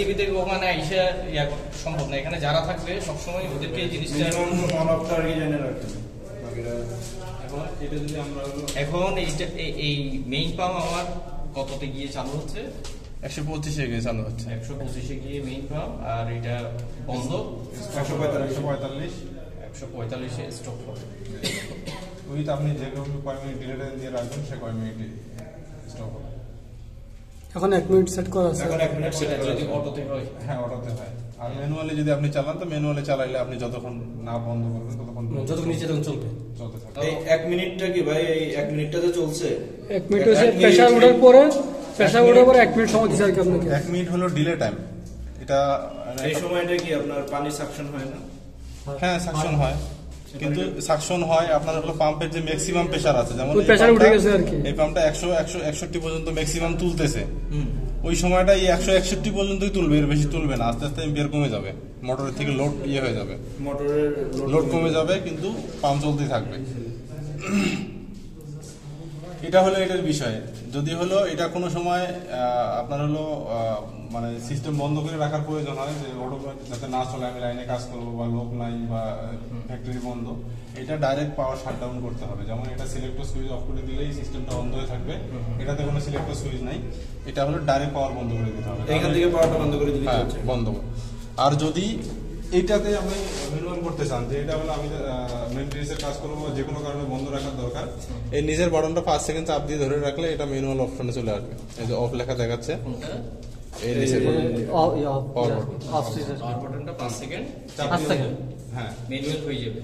পৃথিবীতে ওখানে আইসা সম্ভব না, এখানে যারা থাকবে সবসময় ওদেরকে এই জিনিসটা এখন এই মেইন পাম্প আমার কততে গিয়ে চালু হচ্ছে? 125-এ গিয়ে চালু হচ্ছে। 125-এ গিয়ে মেইন পাম্প, আর এটা বন্ধ 145-এ স্টপ হবে। উইথ আপনি যে কয় মিনিট ডিলে দিয়ে রাখবেন সে কয় মিনিটে স্টপ হবে। এখন 1 মিনিট সেট করা আছে। এখন 1 মিনিট সেট যদি অটোতে হয়, হ্যাঁ অটোতে হয়। আর ম্যানুয়ালি যদি আপনি চালান তো ম্যানুয়ালি চালাইলে আপনি যতক্ষণ না বন্ধ করবেন ততক্ষণ নিচে তখন চলবে, চলতে থাকবে। এই 1 মিনিটটা কি ভাই, এই 1 মিনিটটা যে চলছে 1 মিনিট হচ্ছে প্রেসার ওঠার পরে 1 মিনিট সময় দিতে আর কি আপনাকে। 1 মিনিট হলো ডিলে টাইম। এটা এই সময়টা কি আপনার পানি সাকশন হয় না? হ্যাঁ সাকশন হয়, কিন্তু সাকশন হয় আপনার হলো পাম্পের যে ম্যাক্সিমাম প্রেসার আছে, যেমন প্রেসার উঠে গেছে আর কি, এই পাম্পটা 100-161 পর্যন্ত ম্যাক্সিমাম তুলতেছে। ওই সময়টা এই 161 পর্যন্তই তুলবে, এর বেশি তুলবে না। আস্তে আস্তে এম্পিয়ার কমে যাবে, মোটরের থেকে লোড হয়ে যাবে, মোটরের লোড কমে যাবে, কিন্তু পাম্প চলতেই থাকবে। এটা হলো এটার বিষয়। যদি হলো এটা কোনো সময় আপনার হলো মানে সিস্টেম বন্ধ করে রাখার প্রয়োজন হয়, যে অটোমেটিক যাতে না চলে, আমি লাইনে কাজ করবো বা লোক নাই বা ফ্যাক্টরি বন্ধ, এটা ডাইরেক্ট পাওয়ার শাটডাউন করতে হবে। যেমন এটা সিলেক্টর সুইচ অফ করে দিলেই সিস্টেমটা বন্ধ হয়ে থাকবে, এটাতে কোনো সিলেক্টর সুইচ নাই, এটা হলো ডাইরেক্ট পাওয়ার বন্ধ করে দিতে হবে, এখান থেকে পাওয়ারটা বন্ধ করে দিতে হচ্ছে বন্ধ। আর যদি এইটাতে আপনি ম্যানুয়াল করতে চান, যে এটা হলো আমি মেইনটেনেন্সের কাজ করবো, যে কোনো কারণে বন্ধ রাখার দরকার, এই নিজের বাটনটা 5 সেকেন্ড চাপ দিয়ে ধরে রাখলে এটা ম্যানুয়াল অপশনে চলে আসবে। এই যে অফ লেখা দেখাচ্ছে, এই নিচের পাওয়ার বাটনটা 5 সেকেন্ড চাপ দিলে হ্যাঁ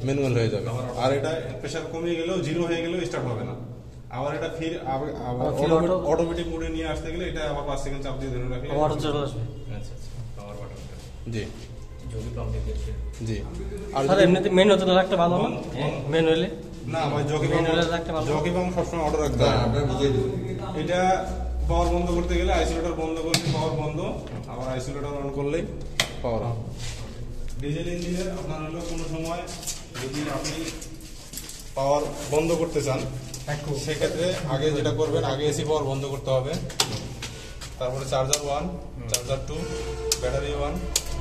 ম্যানুয়াল হয়ে যাবে। আর এটা প্রেসার কমে গেলেও, জিরো হয়ে গেলেও স্টার্ট হবে না। আবার এটা অটোমেটিক মোডে নিয়ে আসতে গেলে এটা আবার 5 সেকেন্ড চাপ দিয়ে ধরে রাখলে আবার চলে আসবে। আচ্ছা পাওয়ার বাটনটা জি যদি পাম্পে দিয়েছে জি। আর স্যার এমনিতে মেন হতে রাখতে ভালো না, ম্যানুয়ালি না ভাই, জকি পাম্প সবসময় অটো রাখতে হয়। এটা পাওয়ার বন্ধ করতে গেলে আইসোলেটর বন্ধ করলে পাওয়ার বন্ধ, আবার আইসোলেটর অন করলেই পাওয়ার অন। ডিজেল ইঞ্জিনের আপনার হলো কোনো সময় যদি আপনি পাওয়ার বন্ধ করতে চান, সেক্ষেত্রে আগে যেটা করবেন, আগে এসি পাওয়ার বন্ধ করতে হবে, তারপরে charger 1, charger 2, battery 1,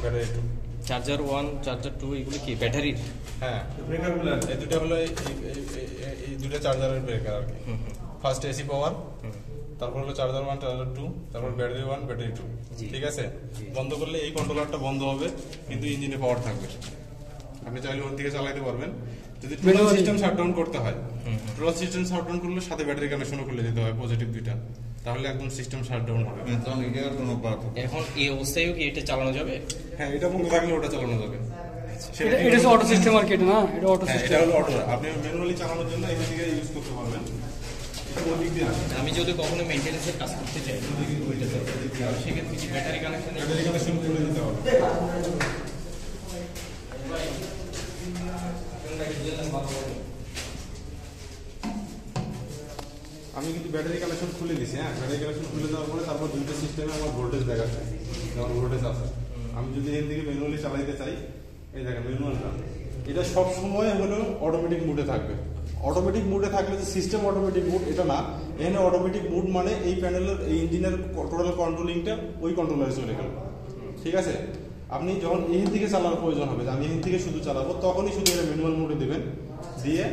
battery 2। Charger 1, charger 2 এগুলো কি ব্যাটারির? হ্যাঁ ব্রেকারগুলো, এই দুটো হলো এই দুটো চার্জারের ব্রেকার আর কি। ফার্স্ট এসি পাওয়ার, তারপর হলো চার্জার 1, চার্জার 2, তারপর ব্যাটারি 1, ব্যাটারি 2। ঠিক আছে, বন্ধ করলে এই কন্ট্রোলারটা বন্ধ হবে, কিন্তু ইঞ্জিনে পাওয়ার থাকবে। আপনি চাইলে ওর দিকে চালাতে পারবেন। যদি টোটাল সিস্টেম শাটডাউন করতে হয়, টোটাল সিস্টেম শাটডাউন করলে সাথে ব্যাটারি কানেকশনও খুলে দিতে হয়, পজিটিভ দুইটা, তাহলে একদম সিস্টেম শাটডাউন হবে। এখন এই অবস্থায়ও কি এটা চালানো যাবে? হ্যাঁ, এটা বন্ধ থাকলে ওটা চালানো যাবে। এটা হচ্ছে অটো সিস্টেম আর কি, না এটা অটো সিস্টেম। এটা হলো অটো, আপনি ম্যানুয়ালি চালানোর জন্য এই দিকে ইউজ করতে পারবেন। আমি যদি কখনো মেইনটেনেন্সের কাজ করতে চাই সেক্ষেত্রে কি ব্যাটারি কানেকশন করে দিতে হবে। আমি কিন্তু ব্যাটারি কানেকশন খুলে দিছি। হ্যাঁ, ব্যাটারি কানেকশন খুলে দেওয়ার পরে তারপর দুইটা সিস্টেমে আমার ভোল্টেজ দেখাচ্ছে, যেমন ভোল্টেজ আছে। আমি যদি এর দিকে ম্যানুয়ালি চালাইতে চাই, এই দেখেন ম্যানুয়ালটা, এটা সব সময় হলো অটোমেটিক মুডে থাকবে। অটোমেটিক মুডে থাকলে যে সিস্টেম অটোমেটিক মুড, এটা না। এখানে অটোমেটিক মুড মানে এই প্যানেলের, এই ইঞ্জিনের টোটাল কন্ট্রোলিংটা ওই কন্ট্রোলারে চলে গেল। ঠিক আছে, আপনি যখন এই দিকে চালানোর প্রয়োজন হবে, যে আমি এই দিকে শুধু চালাবো, তখনই শুধু এটা ম্যানুয়াল মুডে দিবেন। দিয়ে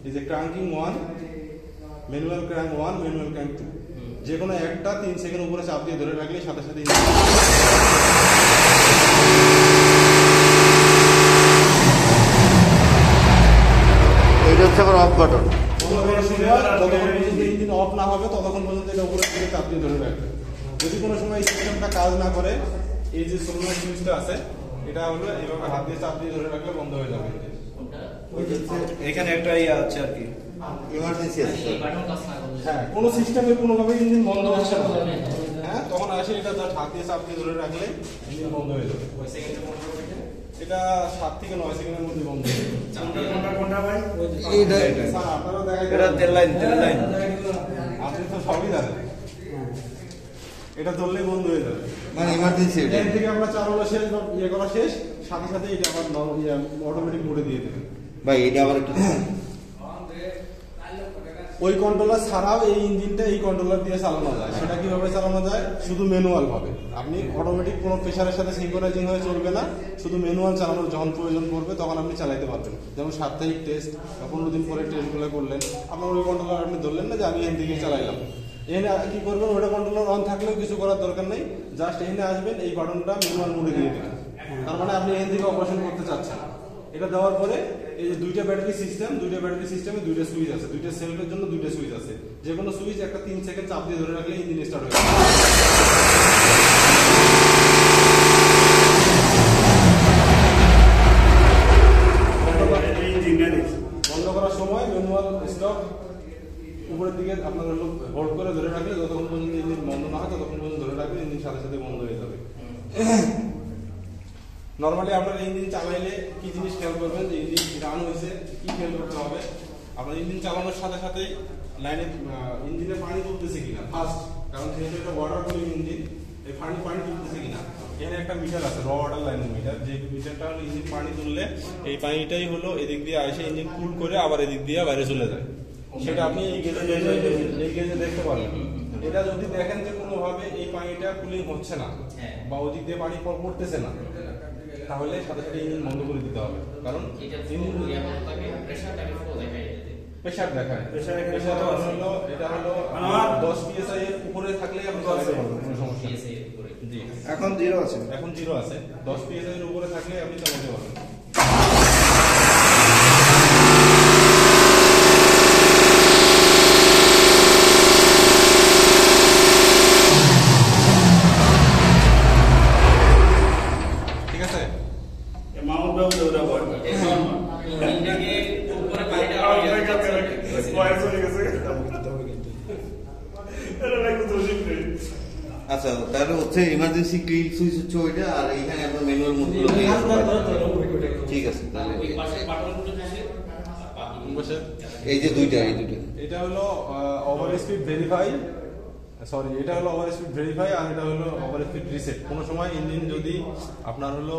এই যে ক্রাঙ্কিং 1, ম্যানুয়াল ক্র্যাঙ্ক 1, ম্যানুয়াল ক্র্যাঙ্ক 2, যে কোনো একটা 3 সেকেন্ড উপরে চাপ দিয়ে ধরে রাখলে সাথে সাথে এইটা হচ্ছে আবার অফ বাটন। ইঞ্জিন অফ না হবে ততক্ষণ পর্যন্ত এটা উপরে থেকে চাপ দিয়ে ধরে রাখবে। যদি কোনো সময় সিস্টেমটা কাজ না করে, এই যে সোলার সুইচটা আছে, এটা হলো এইভাবে হাত দিয়ে চাপ দিয়ে ধরে রাখলে বন্ধ হয়ে যাবে। এখানে একটা আছে আর কি, ইমার্জেন্সি আছে। হ্যাঁ, কোনো সিস্টেমে কোনোভাবে ইঞ্জিন বন্ধ হচ্ছে না, হ্যাঁ, তখন আসে এটা হাত দিয়ে চাপ দিয়ে ধরে রাখলে ইঞ্জিন বন্ধ হয়ে যাবে। এটা 7 থেকে 9 সেকেন্ডের মধ্যে বন্ধ হয়ে যাবে। কোনটা ভাই? আপনারা দেখাই, এটা তেল লাইন আপনি তো সবই জানেন। এটা ধরলেই বন্ধ হয়ে যাবে, মানে ইমার্জেন্সি। এর থেকে আমরা চালানো শেষ বা ইয়ে করা শেষ, সাথে সাথে এটা আবার অটোমেটিক মোডে দিয়ে দেবেন। ভাই এটা আবার একটু ওই কন্ট্রোলার ছাড়াও এই ইঞ্জিনটা এই কন্ট্রোলার দিয়ে চালানো যায়। সেটা কিভাবে চালানো যায়? শুধু ম্যানুয়াল ভাবে। আপনি অটোমেটিক কোনো প্রেসারের সাথে সিঙ্ক্রোনাইজিং হয়ে চলবে না, শুধু ম্যানুয়াল চালানোর যখন প্রয়োজন পড়বে তখন আপনি চালাতে পারবেন। যেমন সাপ্তাহিক টেস্ট বা 15 দিন পরে টেস্টগুলো করলেন, আপনার ওই কন্ট্রোলার আপনি ধরলেন না যে আমি এখান থেকে চালাইলাম। এখানে কি করবেন? ওটা কন্ট্রোলার অন থাকলেও কিছু করার দরকার নেই, জাস্ট এখানে আসবেন, এই বাটনটা ম্যানুয়াল মোডে দিয়ে দেবেন। তার মানে আপনি এখান থেকে অপারেশন করতে চাচ্ছেন। এটা দেওয়ার পরে এই যে দুইটা ব্যাটারি সিস্টেমে দুইটা সুইচ আছে, দুইটা সেলফের জন্য দুইটা সুইচ আছে। যে কোনো সুইচ একটা 3 সেকেন্ড চাপ দিয়ে ধরে রাখলে ইঞ্জিন স্টার্ট হয়ে যাবে। বন্ধ করার সময় ম্যানুয়াল স্টপ উপরের দিকে আপনার হোল্ড করে ধরে রাখলে যতক্ষণ পর্যন্ত ইঞ্জিন বন্ধ না হয় ততক্ষণ পর্যন্ত ধরে রাখলে ইঞ্জিন সাথে সাথে বন্ধ হয়ে যাবে। নর্মালি আপনার ইঞ্জিন চালাইলে কি জিনিস খেয়াল করবেন যে ইঞ্জিন রান হয়েছে, কি খেয়াল করতে হবে? আপনার ইঞ্জিন চালানোর সাথে সাথে লাইনে ইঞ্জিনে পানি তুলতেছে কিনা ফার্স্ট, কারণ যেহেতু এটা ওয়াটার কুলিং ইঞ্জিন, এই পানি তুলতেছে কিনা। এখানে একটা মিটার আছে, র ওয়াটার লাইন মিটার, যে মিটারটা হলো ইঞ্জিন পানি তুললে এই পানিটাই হলো এদিক দিয়ে আসে ইঞ্জিন কুল করে আবার এদিক দিয়ে বাইরে চলে যায়। সেটা আপনি এই গেজে দেখতে পারবেন। এটা যদি দেখেন যে কোনোভাবে এই পানিটা কুলিং হচ্ছে না বা ওদিক দিয়ে পানি পড়তেছে না, তাহলে সাথে সাথে ইঞ্জিন বন্ধ করে দিতে হবে। কারণ প্রেসার দেখায়, এটা হলো 10 PSI এর উপরে থাকলে আপনি চালাতে পারবেন, কোনো সমস্যা নেই। জি, এখন 0 আছে, 0 আছে। 10 PSI এর উপরে থাকলে আপনি চালাতে পারবেন। ঠিক আছে, মাউন্ট বাবু ওটা বল ইঞ্জিনটাকে উপরে পানিটা আচ্ছা, তাহলে হচ্ছে ইমার্জেন্সি ক্লিন সুইচ হচ্ছে ওইটা, আর এইখানে আপনার ম্যানুয়াল মোডগুলো ঠিক আছে। তাহলে ওই পাশে বাটনগুলো আছে, বসে এই যে দুইটা এটা হলো ওভার স্পিড ভেরিফাই, এটা হলো ওভার স্পিড ভেরিফাই, আর এটা হলো ওভার স্পিড রিসেট। কোনো সময় ইঞ্জিন যদি আপনার হলো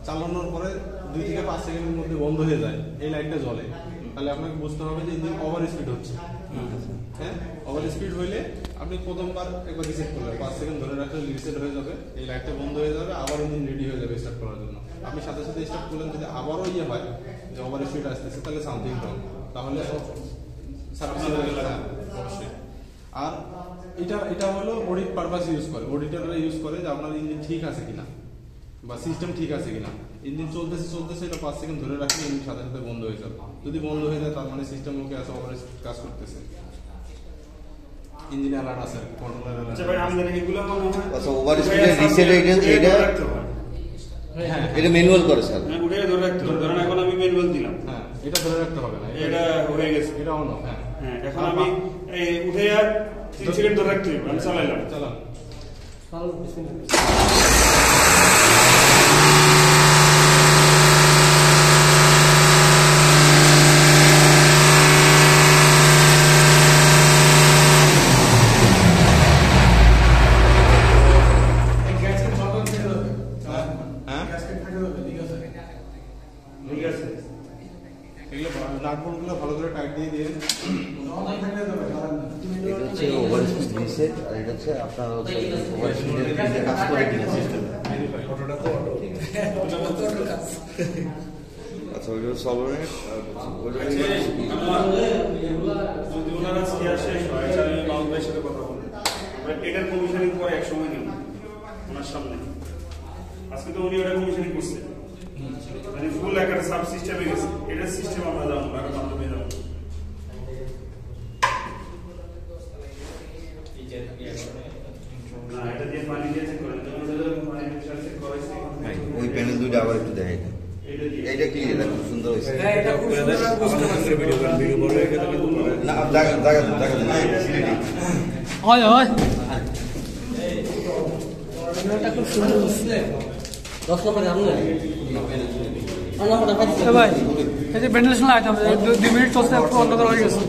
চালানোর পরে 2 থেকে 5 সেকেন্ডের মধ্যে বন্ধ হয়ে যায়, এই লাইটটা জ্বলে, তাহলে আপনাকে বুঝতে হবে যে ইঞ্জিন ওভার স্পিড হচ্ছে। হ্যাঁ, ওভার স্পিড হইলে আপনি প্রথমবার একবার রিসেট করলেন, 5 সেকেন্ড ধরে রাখলে রিসেট হয়ে যাবে, এই লাইটটা বন্ধ হয়ে যাবে, আবার ইঞ্জিন রেডি হয়ে যাবে স্টার্ট করার জন্য। আপনি সাথে সাথে স্টার্ট করলেন, যদি আবারও হয় যে ওভার স্পিড আসতেছে, তাহলে সামথিং রং, তাহলে সার্ভিস হয়ে গেল অবশ্যই। আর এটা হলো অডিট পারপাস ইউজ করে, অডিটররা ইউজ করে যে আপনার ইঞ্জিন ঠিক আছে কিনা বা সিস্টেম ঠিক আছে কিনা। ইঞ্জিন চলতেছে এটা 5 সেকেন্ড ধরে রাখলে ইঞ্জিন সাথে সাথে বন্ধ হয়ে যাবে। যদি বন্ধ হয়ে যায় তার মানে সিস্টেম ওকে আছে, ওভার কাজ করতেছে, ইঞ্জিন অ্যালার্ট আছে, কন্ট্রোলার অ্যালার্ট। আচ্ছা ভাই, আমাদের এগুলো মনে হয় আচ্ছা, ওভার স্পিডের রিসেট এটা ম্যানুয়াল করে স্যার। হ্যাঁ, উঠে ধরে রাখতে হবে। ধরেন এখন আমি ম্যানুয়াল দিলাম, হ্যাঁ, এটা ধরে রাখতে হবে না, এটা হয়ে গেছে, এটা অন অফ। হ্যাঁ, হ্যাঁ, এখন আমি এই উঠে আর 3 সেকেন্ড ধরে রাখতে হবে, আমি চালাইলাম। চালান। ঠিক আছে, এগুলো নাটবোর্ডগুলো ভালো করে টাইট দিয়ে দিয়ে এটা হচ্ছে ওভার স্পিড রিসেট, আর এটা হচ্ছে আপনার ওভার স্পিডের কাজ করে কিনা সিস্টেম। আচ্ছা, ওইটা সলভেন্ট, যদি ওনারা শেয়ার শেষ হয় তাহলে আমি মাউন্ট ভাইয়ের সাথে কথা বলবো। এটার কমিশনিং পরে এক সময় নেব ওনার সামনে। আজকে তো উনি ওটা কমিশনিং করছে, মানে ফুল একটা সাব সিস্টেমে গেছে। এটার সিস্টেম আমরা জানবো, আরো মাধ্যমে জানবো। না, এটা দিয়ে পানি দিয়ে চেক করেন, পানি প্রেসার চেক করাইছে। ওই প্যানেল দুইটা আবার একটু দেখাই দেন। এইটা ক্লিয়ার, খুব সুন্দর হয়েছে। না, হয় হয় ভাই, এই যে ভেন্টিলেশন লাইট হবে 2 মিনিট চলছে, অন্ধকার হয়ে গেছে।